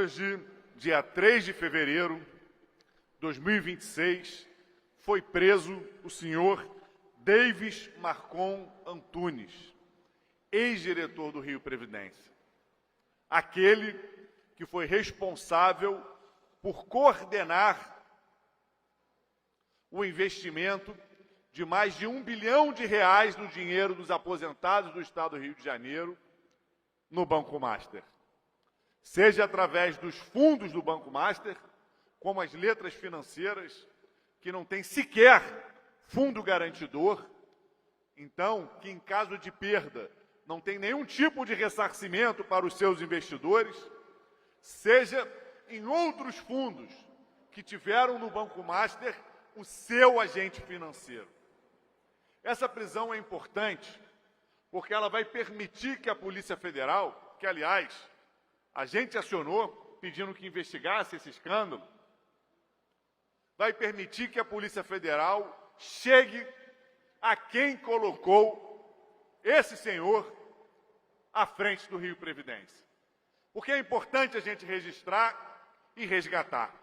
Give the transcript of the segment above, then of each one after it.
Hoje, dia 3 de fevereiro de 2026, foi preso o senhor Davis Marcon Antunes, ex-diretor do Rio Previdência. Aquele que foi responsável por coordenar o investimento de mais de R$1 bilhão no dinheiro dos aposentados do Estado do Rio de Janeiro no Banco Master. Seja através dos fundos do Banco Master, como as letras financeiras, que não tem sequer fundo garantidor, então, que em caso de perda não tem nenhum tipo de ressarcimento para os seus investidores, seja em outros fundos que tiveram no Banco Master o seu agente financeiro. Essa prisão é importante porque ela vai permitir que a Polícia Federal, que, aliás, a gente acionou pedindo que investigasse esse escândalo, vai permitir que a Polícia Federal chegue a quem colocou esse senhor à frente do Rio Previdência. Porque é importante a gente registrar e resgatar.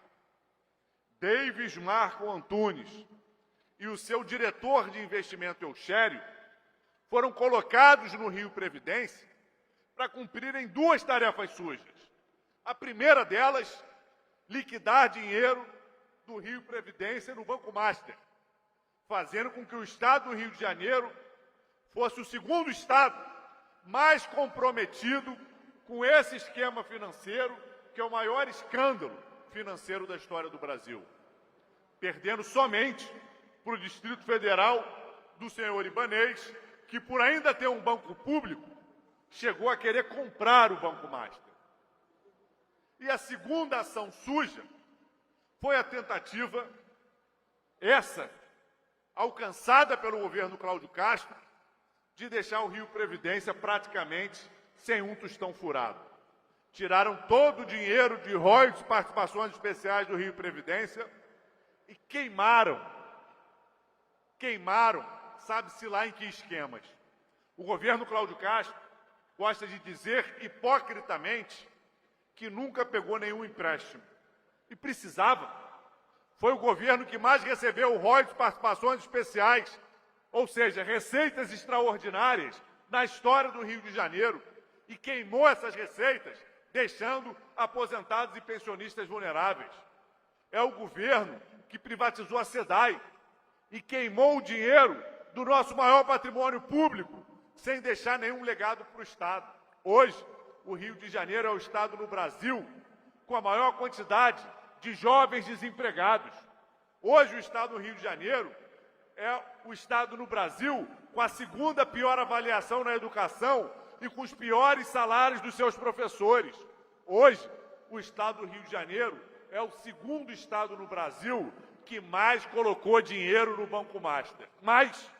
Davis Marcon Antunes e o seu diretor de investimento, Euchério, foram colocados no Rio Previdência para cumprirem duas tarefas sujas. A primeira delas, liquidar dinheiro do Rio Previdência no Banco Master, fazendo com que o Estado do Rio de Janeiro fosse o segundo Estado mais comprometido com esse esquema financeiro, que é o maior escândalo financeiro da história do Brasil, perdendo somente para o Distrito Federal do senhor Ibanez, que por ainda ter um banco público, chegou a querer comprar o Banco Master. E a segunda ação suja foi a tentativa, essa, alcançada pelo governo Cláudio Castro, de deixar o Rio Previdência praticamente sem um tostão furado. Tiraram todo o dinheiro de royalties, participações especiais do Rio Previdência e queimaram, sabe-se lá em que esquemas. O governo Cláudio Castro gosta de dizer hipocritamente que nunca pegou nenhum empréstimo. E precisava. Foi o governo que mais recebeu royalties, participações especiais, ou seja, receitas extraordinárias na história do Rio de Janeiro, e queimou essas receitas, deixando aposentados e pensionistas vulneráveis. É o governo que privatizou a SEDAI e queimou o dinheiro do nosso maior patrimônio público, sem deixar nenhum legado para o Estado. Hoje, o Rio de Janeiro é o Estado no Brasil com a maior quantidade de jovens desempregados. Hoje, o Estado do Rio de Janeiro é o Estado no Brasil com a segunda pior avaliação na educação e com os piores salários dos seus professores. Hoje, o Estado do Rio de Janeiro é o segundo Estado no Brasil que mais colocou dinheiro no Banco Master. Mas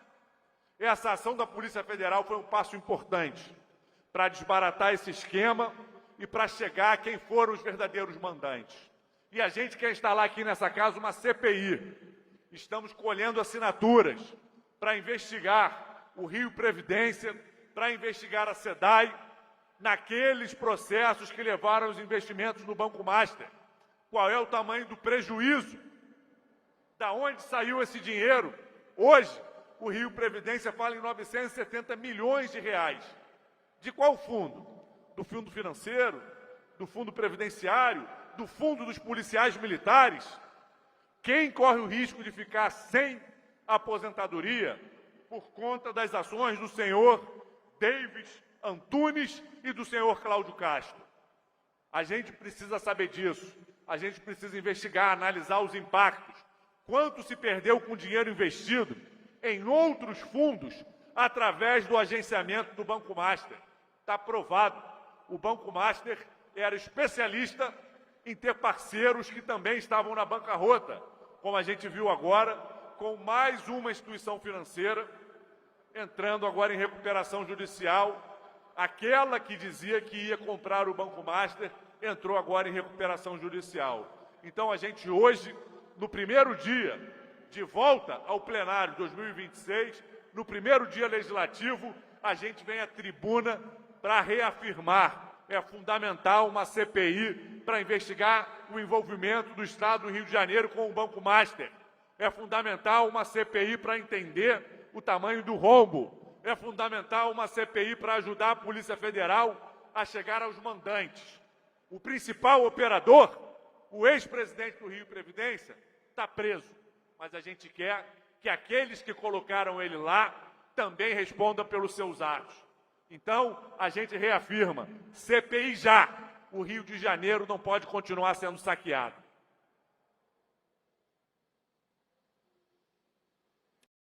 essa ação da Polícia Federal foi um passo importante para desbaratar esse esquema e para chegar a quem foram os verdadeiros mandantes. E a gente quer instalar aqui nessa casa uma CPI. Estamos colhendo assinaturas para investigar o Rio Previdência, para investigar a SEDAI, naqueles processos que levaram aos investimentos no Banco Master. Qual é o tamanho do prejuízo? Da onde saiu esse dinheiro? Hoje, o Rio Previdência fala em 970 milhões de reais. De qual fundo? Do fundo financeiro? Do fundo previdenciário? Do fundo dos policiais militares? Quem corre o risco de ficar sem aposentadoria por conta das ações do senhor Davis Antunes e do senhor Cláudio Castro? A gente precisa saber disso. A gente precisa investigar, analisar os impactos. Quanto se perdeu com o dinheiro investido em outros fundos através do agenciamento do Banco Master? Está provado. O Banco Master era especialista em ter parceiros que também estavam na bancarrota, como a gente viu agora, com mais uma instituição financeira entrando agora em recuperação judicial. Aquela que dizia que ia comprar o Banco Master entrou agora em recuperação judicial. Então a gente hoje, no primeiro dia de volta ao plenário 2026, no primeiro dia legislativo, a gente vem à tribuna para reafirmar: é fundamental uma CPI para investigar o envolvimento do Estado do Rio de Janeiro com o Banco Master. É fundamental uma CPI para entender o tamanho do rombo. É fundamental uma CPI para ajudar a Polícia Federal a chegar aos mandantes. O principal operador, o ex-presidente do Rio Previdência, está preso. Mas a gente quer que aqueles que colocaram ele lá também respondam pelos seus atos. Então, a gente reafirma, CPI já, o Rio de Janeiro não pode continuar sendo saqueado.